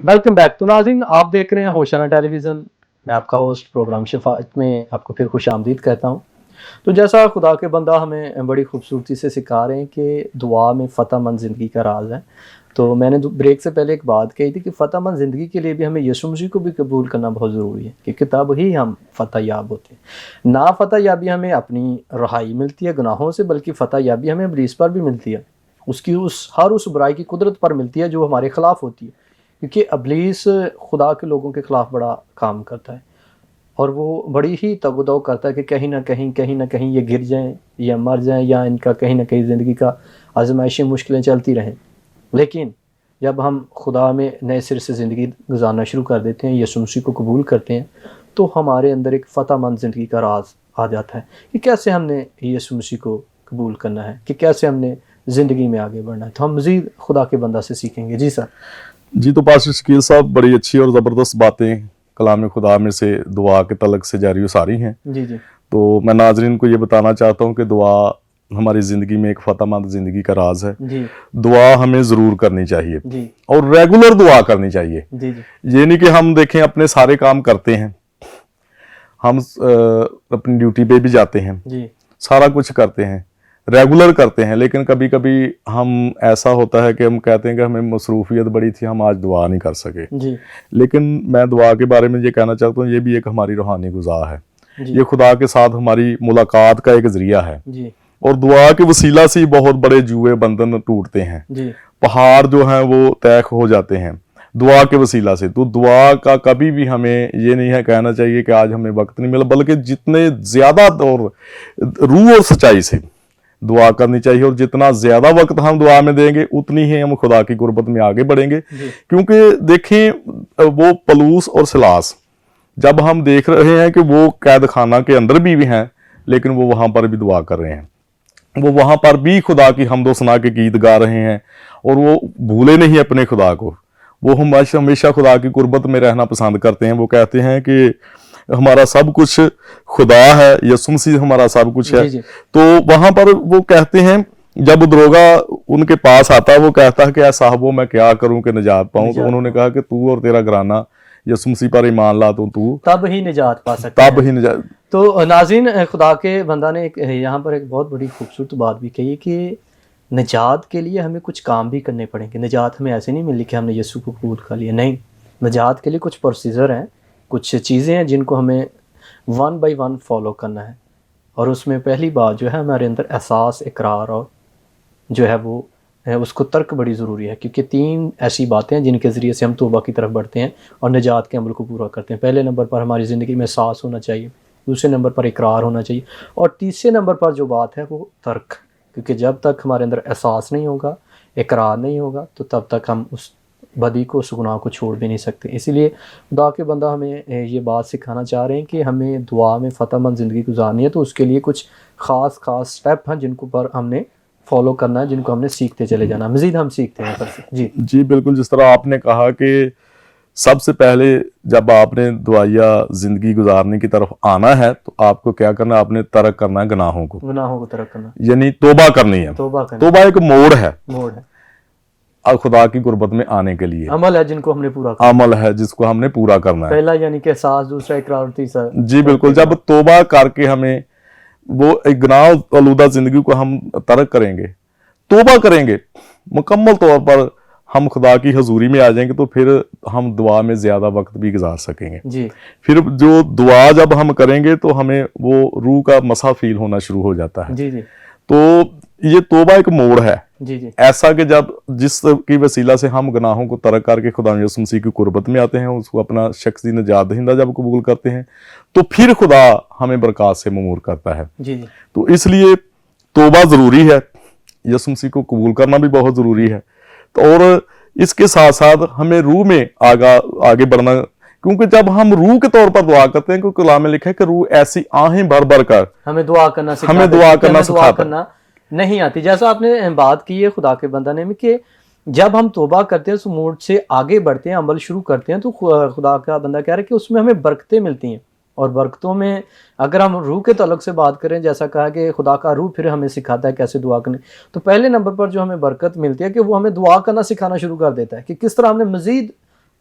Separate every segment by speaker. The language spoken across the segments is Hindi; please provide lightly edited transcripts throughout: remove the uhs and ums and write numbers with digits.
Speaker 1: Welcome back. तो नाज़रीन, आप देख रहे हैं होशाना टेलीविज़न। मैं आपका होस्ट प्रोग्राम शफाअत में आपको फिर खुश आमदीद कहता हूँ। तो जैसा खुदा के बंदा हमें बड़ी खूबसूरती से सिखा रहे हैं कि दुआ में फ़तहमंद ज़िंदगी का राज है। तो मैंने ब्रेक से पहले एक बात कही थी कि फ़तहमंद ज़िंदगी के लिए भी हमें यीशु मसीह को भी कबूल करना बहुत ज़रूरी है, क्योंकि तब ही हम फ़तह याब होते हैं। ना फ़तह याबी हमें अपनी रहाई मिलती है गुनाहों से, बल्कि फ़तह याबी हमें इब्लीस पर भी मिलती है। उसकी हर उस बुराई की कुदरत पर मिलती है जो हमारे ख़िलाफ़ होती है, क्योंकि इब्लीस खुदा के लोगों के ख़िलाफ़ बड़ा काम करता है और वो बड़ी ही तगदो करता है कि कहीं ना कहीं ये गिर जाएं या मर जाएं, या इनका कहीं ना कहीं ज़िंदगी का आजमाइशी मुश्किलें चलती रहें। लेकिन जब हम खुदा में नए सिर से ज़िंदगी गुजारना शुरू कर देते हैं, यीशु मसीह को कबूल करते हैं, तो हमारे अंदर एक फ़तहमंद ज़िंदगी का राज आ जाता है कि कैसे हमने यीशु मसीह को कबूल करना है, कि कैसे हमने ज़िंदगी में आगे बढ़ना है। तो हम मज़ीद खुदा के बंदा से सीखेंगे। जी सर।
Speaker 2: जी, तो पास्टर शकील साहब, बड़ी अच्छी और ज़बरदस्त बातें कलाम खुदा में से दुआ के तलक से जारी सारी हैं।
Speaker 1: जी जी।
Speaker 2: तो मैं नाजरीन को ये बताना चाहता हूँ कि दुआ हमारी ज़िंदगी में एक फ़तहमंद ज़िंदगी का राज है।
Speaker 1: जी
Speaker 2: दुआ हमें ज़रूर करनी चाहिए
Speaker 1: जी
Speaker 2: और रेगुलर दुआ करनी चाहिए।
Speaker 1: जी जी
Speaker 2: ये नहीं कि हम देखें अपने सारे काम करते हैं, हम अपनी ड्यूटी पे भी जाते हैं,
Speaker 1: जी
Speaker 2: सारा कुछ करते हैं, रेगुलर करते हैं, लेकिन कभी कभी हम ऐसा होता है कि हम कहते हैं कि हमें मसरूफियत बड़ी थी, हम आज दुआ नहीं कर सके।
Speaker 1: जी
Speaker 2: लेकिन मैं दुआ के बारे में ये कहना चाहता हूँ, ये भी एक हमारी रूहानी गुज़ा है।
Speaker 1: जी
Speaker 2: ये खुदा के साथ हमारी मुलाकात का एक ज़रिया है
Speaker 1: जी
Speaker 2: और दुआ के वसीला से ही बहुत बड़े जुए बंधन टूटते हैं,
Speaker 1: जी
Speaker 2: पहाड़ जो हैं वो तय हो जाते हैं दुआ के वसीला से। तो दुआ का कभी भी हमें ये नहीं है कहना चाहिए कि आज हमें वक्त नहीं मिला, बल्कि जितने ज़्यादा और रूह और सच्चाई से दुआ करनी चाहिए, और जितना ज़्यादा वक्त हम दुआ में देंगे उतनी ही हम खुदा की गुरबत में आगे बढ़ेंगे। क्योंकि देखें, वो पलूस और सिलास जब हम देख रहे हैं कि वो कैद खाना के अंदर भी हैं, लेकिन वो वहाँ पर भी दुआ कर रहे हैं, वो वहाँ पर भी खुदा की हमदो सना के गीत गा रहे हैं और वो भूले नहीं अपने खुदा को। वो हमेशा खुदा की गुरबत में रहना पसंद करते हैं। वो कहते हैं कि हमारा सब कुछ खुदा है, यीशु मसीह हमारा सब कुछ है।
Speaker 1: जी जी
Speaker 2: तो वहाँ पर वो कहते हैं, जब दरोगा उनके पास आता है, वो कहता है कि ऐ साहबो मैं क्या करूं कि निजात पाऊं। तो उन्होंने कहा कि तू और तेरा घराना यीशु मसीह पर ईमान ला तो तू
Speaker 1: तब ही निजात पा सकते
Speaker 2: तब
Speaker 1: हैं।
Speaker 2: ही निजात।
Speaker 1: तो नाज़रीन, खुदा के बंदा ने यहाँ पर एक बहुत बड़ी खूबसूरत बात भी कही कि निजात के लिए हमें कुछ काम भी करने पड़ेंगे। निजात हमें ऐसे नहीं मिली कि हमने यीशु को कबूल कर लिया, नहीं। निजात के लिए कुछ प्रोसीजर हैं, कुछ चीज़ें हैं जिनको हमें वन बाय वन फॉलो करना है। और उसमें पहली बात जो है, हमारे अंदर एहसास, इकरार और जो है वो उसको तर्क बड़ी ज़रूरी है, क्योंकि 3 ऐसी बातें हैं जिनके ज़रिए से हम तौबा की तरफ बढ़ते हैं और निजात के अमल को पूरा करते हैं। पहले नंबर पर हमारी ज़िंदगी में एहसास होना चाहिए, दूसरे नंबर पर इकरार होना चाहिए, और तीसरे नंबर पर जो बात है वो तर्क। क्योंकि जब तक हमारे अंदर एहसास नहीं होगा, इकरार नहीं होगा, तो तब तक हम उस बदी को, उस गुनाह को छोड़ भी नहीं सकते। इसीलिए खुदा के बंदा हमें ये बात सिखाना चाह रहे हैं कि हमें दुआ में फ़तहमंद ज़िंदगी गुजारनी है, तो उसके लिए कुछ ख़ास स्टेप हैं जिनको पर हमने फॉलो करना है, जिनको हमने सीखते चले जाना। मज़ीद हम सीखते हैं पर जी
Speaker 2: जी बिल्कुल, जिस तरह आपने कहा कि सबसे पहले जब आपने दुआया ज़िंदगी गुजारने की तरफ आना है, तो आपको क्या करना है, आपने तर्क करना है गुनाहों को
Speaker 1: तरक करना,
Speaker 2: यानी तोबा करनी है। तोबा एक मोड़ है और खुदा की गुरबत में आने के लिए
Speaker 1: अमल है जिनको हमने पूरा करना,
Speaker 2: अमल है जिसको हमने पूरा करना है।
Speaker 1: पहला यानी कि एहसास, दूसरा इकरार, तीसरा
Speaker 2: जी बिल्कुल, जब तोबा करके हमें वो एक गुनाह आलूदा जिंदगी को हम तर्क करेंगे, तोबा करेंगे, मुकम्मल तौर पर हम खुदा की हजूरी में आ जाएंगे, तो फिर हम दुआ में ज्यादा वक्त भी गुजार सकेंगे
Speaker 1: जी।
Speaker 2: फिर जो दुआ जब हम करेंगे तो हमें वो रूह का मसा फील होना शुरू हो जाता है।
Speaker 1: जी जी।
Speaker 2: तो ये तोबा एक मोड़ है
Speaker 1: जी जी।
Speaker 2: ऐसा कि जब जिसकी वसीला से हम गुनाहों को तर्क करके खुदा यीशु मसीह की कुर्बत में आते हैं, उसको अपना शख्सी निजात दहिंदा जब कबूल करते हैं, तो फिर खुदा हमें बरकत से ममूर करता है।
Speaker 1: जी जी।
Speaker 2: तो इसलिए तोबा ज़रूरी है, यीशु मसीह को कबूल करना भी बहुत ज़रूरी है। तो और इसके साथ साथ हमें रूह में आगे बढ़ना, क्योंकि जब हम रूह के तौर पर दुआ करते हैं, क्योंकि कलाम में लिखा है कि रूह ऐसी आहें भर भर कर
Speaker 1: हमें दुआ करना नहीं आती। जैसा आपने बात की है खुदा के बंदा ने कि जब हम तौबा करते हैं, उस मोड़ से आगे बढ़ते हैं, अमल शुरू करते हैं, तो खुदा का बंदा कह रहा है कि उसमें हमें बरकतें मिलती हैं। और बरकतों में अगर हम रूह के तलक से बात करें, जैसा कहा कि खुदा का रूह फिर हमें सिखाता है कैसे दुआ करनी, तो पहले नंबर पर जो हमें बरकत मिलती है कि वो हमें दुआ करना सिखाना शुरू कर देता है कि किस तरह हमने मज़ीद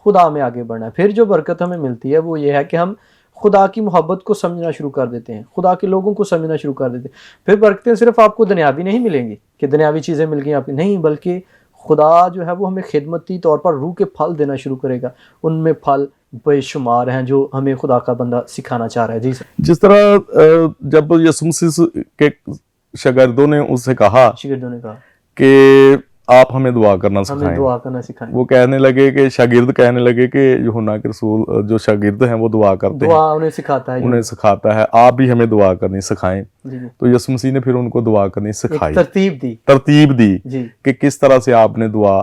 Speaker 1: खुदा में आगे बढ़ना है। फिर जो बरकत हमें मिलती है वो ये है कि हम खुदा की मोहब्बत को समझना शुरू कर देते हैं, खुदा के लोगों को समझना शुरू कर देते हैं। फिर बरकतें सिर्फ आपको दुनियावी नहीं मिलेंगी कि दुनियावी चीज़ें मिल गई आपकी, नहीं, बल्कि खुदा जो है वो हमें खिदमती तौर पर रूह के फल देना शुरू करेगा। उनमें फल बेशुमार हैं जो हमें खुदा का बंदा सिखाना चाह रहा है। जी सर।
Speaker 2: जिस तरह जब यीशु मसीह के शागिर्दों ने उससे कहा
Speaker 1: शागिर्दों ने कहा
Speaker 2: कि आप हमें दुआ करना
Speaker 1: हमें
Speaker 2: सिखाएं,
Speaker 1: दुआ करना सिखाएं,
Speaker 2: वो कहने लगे कि शागिर्द कहने लगे कि यूहन्ना के रसूल जो शागिर्द हैं वो दुआ करते
Speaker 1: दुआ उन्हें सिखाता है,
Speaker 2: हैं, उन्हें सिखाता है, आप भी हमें दुआ करनी सिखाएं।
Speaker 1: जी जी,
Speaker 2: तो यीशु मसीह ने फिर उनको दुआ करनी
Speaker 1: एक
Speaker 2: सिखाई,
Speaker 1: तरतीब दी
Speaker 2: जी
Speaker 1: जी,
Speaker 2: कि किस तरह से आपने दुआ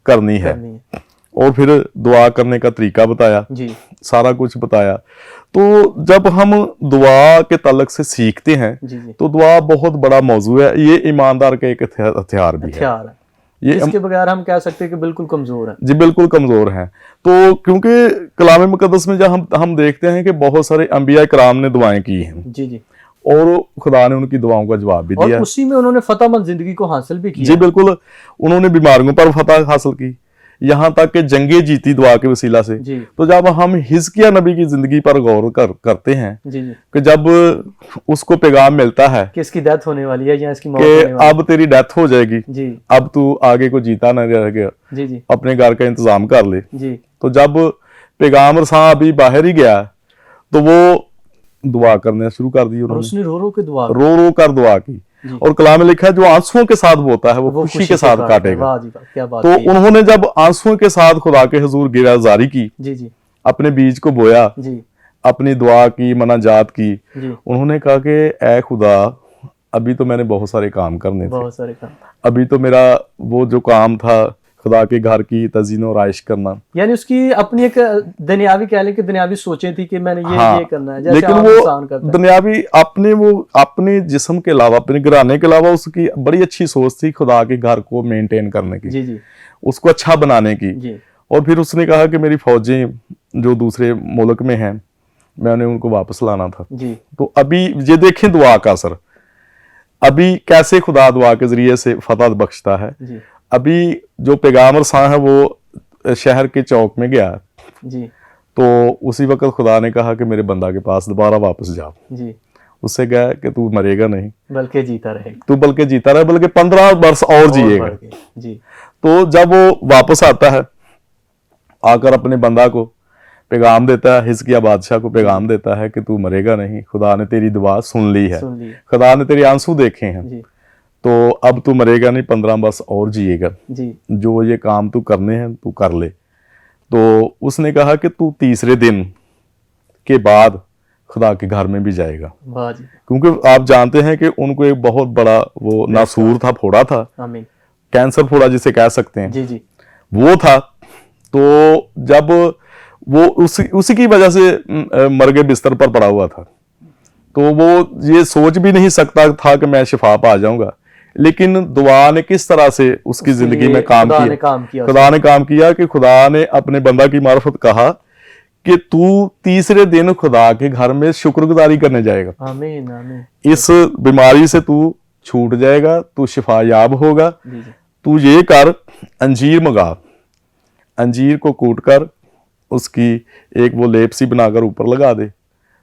Speaker 2: करनी है,
Speaker 1: करनी है
Speaker 2: और फिर दुआ करने का तरीका बताया,
Speaker 1: जी
Speaker 2: सारा कुछ बताया। तो जब हम दुआ के ताल्लुक से सीखते हैं
Speaker 1: जी जी,
Speaker 2: तो दुआ बहुत बड़ा मौजू है, ये ईमानदार का एक हथियार भी है।
Speaker 1: हथियार है,
Speaker 2: ये
Speaker 1: इसके बगैर हम कह सकते हैं कि बिल्कुल कमजोर है।
Speaker 2: जी बिल्कुल कमजोर हैं। तो क्योंकि कलाम मुकद्दस में जब हम देखते हैं कि बहुत सारे अंबिया कराम ने दुआएं की हैं
Speaker 1: जी जी,
Speaker 2: और खुदा ने उनकी दुआओं का जवाब भी
Speaker 1: और
Speaker 2: दिया।
Speaker 1: उसी में उन्होंने फतहमंद जिंदगी को हासिल भी
Speaker 2: जी
Speaker 1: किया।
Speaker 2: बिल्कुल, उन्होंने बीमारियों पर फतह हासिल की, यहाँ तक कि जंगें जीती दुआ के वसीला से।
Speaker 1: जी
Speaker 2: तो जब हम हिजकिया नबी की जिंदगी पर गौर करते हैं
Speaker 1: जी जी,
Speaker 2: कि जब उसको पैगाम मिलता है
Speaker 1: कि इसकी डेथ होने वाली है या इसकी मौत
Speaker 2: कि
Speaker 1: होने वाली
Speaker 2: अब तेरी डेथ हो जाएगी,
Speaker 1: है। जी
Speaker 2: अब तू आगे को जीता न रह गया,
Speaker 1: जी जी
Speaker 2: अपने घर का इंतजाम कर ले।
Speaker 1: जी,
Speaker 2: तो जब पैगाम रसां अभी बाहर ही गया तो वो दुआ करने शुरू कर दी,
Speaker 1: और
Speaker 2: उन्होंने
Speaker 1: उसने रो रो के दुआ की।
Speaker 2: रो रो कर दुआ की।
Speaker 1: जी।
Speaker 2: और कलाम में लिखा है जो आंसुओं के साथ बोता है वो खुशी के साथ काटेगा।
Speaker 1: वाह जी वाह, क्या बात
Speaker 2: तो
Speaker 1: कही है।
Speaker 2: उन्होंने जब आंसुओं के साथ खुदा के हुजूर गिरफ्तारी की,
Speaker 1: जी जी
Speaker 2: अपने बीज को बोया,
Speaker 1: जी
Speaker 2: अपनी दुआ की, मनाजात की,
Speaker 1: जी,
Speaker 2: उन्होंने कहा कि ऐ खुदा, अभी तो मैंने बहुत सारे काम करने थे,
Speaker 1: बहुत सारे काम,
Speaker 2: अभी तो मेरा वो जो काम था खुदा के घर की तज़ीन और आइश करना,
Speaker 1: यानी उसकी अपनी एक दुनियावी कह लें कि दुनियावी सोचें थी कि मैंने ये करना है, जैसे
Speaker 2: लेकिन
Speaker 1: आम
Speaker 2: वो
Speaker 1: इंसान करता है।
Speaker 2: दुनियावी अपने जिस्म के अलावा, अपने घराने के अलावा उसकी बड़ी अच्छी सोच थी खुदा के घर को मेंटेन करने की,
Speaker 1: जी जी
Speaker 2: उसको अच्छा बनाने की।
Speaker 1: जी
Speaker 2: और फिर उसने कहा कि मेरी फौजें जो दूसरे मुल्क में हैं मैंने उनको वापस लाना था।
Speaker 1: जी,
Speaker 2: तो अभी ये देखें दुआ का असर, अभी कैसे खुदा दुआ के जरिए से फतह बख्शता है।
Speaker 1: जी
Speaker 2: अभी जो पैगाम रसां है वो शहर के चौक में गया,
Speaker 1: जी
Speaker 2: तो उसी वक्त खुदा ने कहा कि मेरे बंदा के पास दोबारा वापस जाओ।
Speaker 1: जी,
Speaker 2: उससे कहा कि तू मरेगा नहीं,
Speaker 1: बल्कि जीता रहेगा,
Speaker 2: तू बल्कि जीता रहे, बल्कि 15 वर्ष और जिएगा।
Speaker 1: बढ़ के। जी
Speaker 2: तो जब वो वापस आता है, आकर अपने बंदा को पैगाम देता है, हिजकिया बादशाह को पैगाम देता है कि तू मरेगा नहीं, खुदा ने तेरी दुआ सुन ली है,
Speaker 1: सुन लिया।
Speaker 2: खुदा ने तेरे आंसू देखे हैं,
Speaker 1: जी
Speaker 2: तो अब तू मरेगा नहीं, 15 वर्ष और जिएगा,
Speaker 1: जी
Speaker 2: जो ये काम तू करने हैं तू कर ले। तो उसने कहा कि तू तीसरे दिन के बाद खुदा के घर में भी जाएगा,
Speaker 1: वाह जी,
Speaker 2: क्योंकि आप जानते हैं कि उनको एक बहुत बड़ा वो नासूर था, फोड़ा था,
Speaker 1: आमीन,
Speaker 2: कैंसर फोड़ा जिसे कह सकते हैं,
Speaker 1: जी जी
Speaker 2: वो था। तो जब वो उसी की वजह से मरगे बिस्तर पर पड़ा हुआ था, तो वो ये सोच भी नहीं सकता था कि मैं शिफा पा जाऊंगा, लेकिन दुआ ने किस तरह से उसकी जिंदगी में काम किया। खुदा ने काम किया कि खुदा ने अपने बंदा की मार्फत कहा कि तू तीसरे दिन खुदा के घर में शुक्रगुजारी करने जाएगा,
Speaker 1: आमीन आमीन,
Speaker 2: इस बीमारी से तू छूट जाएगा, तू शिफा याब होगा।
Speaker 1: जी जी,
Speaker 2: तू ये कर, अंजीर मंगा, अंजीर को कूट कर उसकी एक वो लेप सी बनाकर ऊपर लगा दे,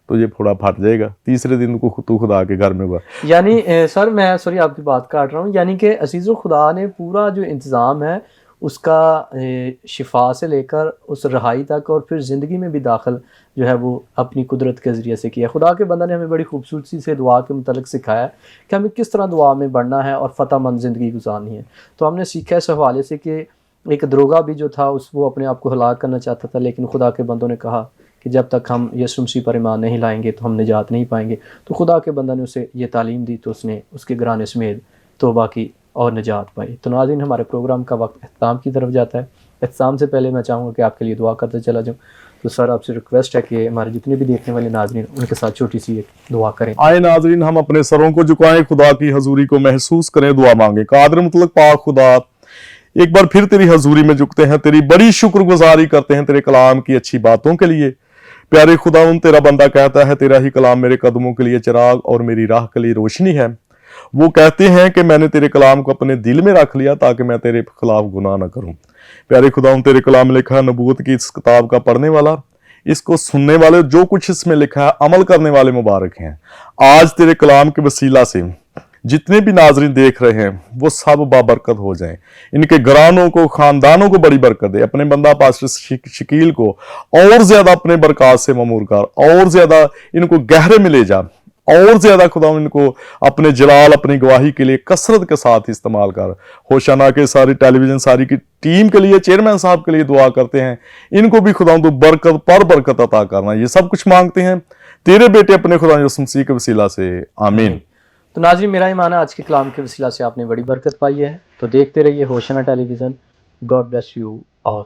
Speaker 2: तो ये फोड़ा फट जाएगा, तीसरे दिन को तू खुदा के घर में हुआ।
Speaker 1: यानी सर मैं सॉरी आपकी बात काट रहा हूँ, यानी कि अजीज़ो खुदा ने पूरा जो इंतज़ाम है उसका शिफा से लेकर उस रहाई तक और फिर ज़िंदगी में भी दाखिल जो है वो अपनी कुदरत के ज़रिए से किया। खुदा के बंदा ने हमें बड़ी खूबसूरती से दुआ के मुतल्लिक़ सिखाया कि हमें किस तरह दुआ में बढ़ना है और फ़तहमंद ज़िंदगी गुजारनी है। तो हमने सीखा इस हवाले से कि एक दरोगा भी जो था वो अपने आप को हलाक करना चाहता था, लेकिन खुदा के बंदों ने कहा कि जब तक हम यीशु मसीह पर ईमान नहीं लाएंगे तो हम निजात नहीं पाएंगे। तो खुदा के बंदा ने उसे ये तालीम दी, तो उसने उसके घराने समेत तौबा की और निजात पाई। तो नाज़रीन, हमारे प्रोग्राम का वक्त इख्तिताम की तरफ जाता है। इख्तिताम से पहले मैं चाहूँगा कि आपके लिए दुआ करते चला जाऊँ। तो सर आपसे रिक्वेस्ट है कि हमारे जितने भी देखने वाले नाज़रीन उनके साथ छोटी सी एक दुआ करें।
Speaker 2: आए नाज़रीन, हम अपने सरों को झुकाएं, खुदा की हजूरी को महसूस करें, दुआ मांगे। कादिर मुतलक पाक खुदा, एक बार फिर तेरी हजूरी में झुकते हैं, तेरी बड़ी शुक्रगुजारी करते हैं तेरे कलाम की अच्छी बातों के लिए। प्यारे खुदा, तेरा बंदा कहता है तेरा ही कलाम मेरे कदमों के लिए चिराग और मेरी राह के लिए रोशनी है। वो कहते हैं कि मैंने तेरे कलाम को अपने दिल में रख लिया ताकि मैं तेरे खिलाफ गुनाह ना करूं। प्यारे खुदावंद, तेरे कलाम में लिखा है, नबूवत की इस किताब का पढ़ने वाला, इसको सुनने वाले, जो कुछ इसमें लिखा है अमल करने वाले मुबारक हैं। आज तेरे कलाम के वसीला से जितने भी नाजरीन देख रहे हैं वो सब बाबरकत हो जाएं, इनके घरानों को, खानदानों को बड़ी बरकत दे। अपने बंदा पास्टर शकील को और ज्यादा अपने बरकत से ममूर कर, और ज्यादा इनको गहरे में ले जा, और ज्यादा खुदा इनको अपने जलाल, अपनी गवाही के लिए कसरत के साथ इस्तेमाल कर। होशाना के सारी टेलीविजन, सारी की टीम के लिए, चेयरमैन साहब के लिए दुआ करते हैं, इनको भी खुदा तो बरकत पर बरकत अता करना। ये सब कुछ मांगते हैं तेरे बेटे अपने खुदा यीशु मसीह के वसीला से, आमीन।
Speaker 1: तो नाज़रीन, मेरा ईमान है आज के कलाम के वसीला से आपने बड़ी बरकत पाई है। तो देखते रहिए Hosanna television. God bless you all.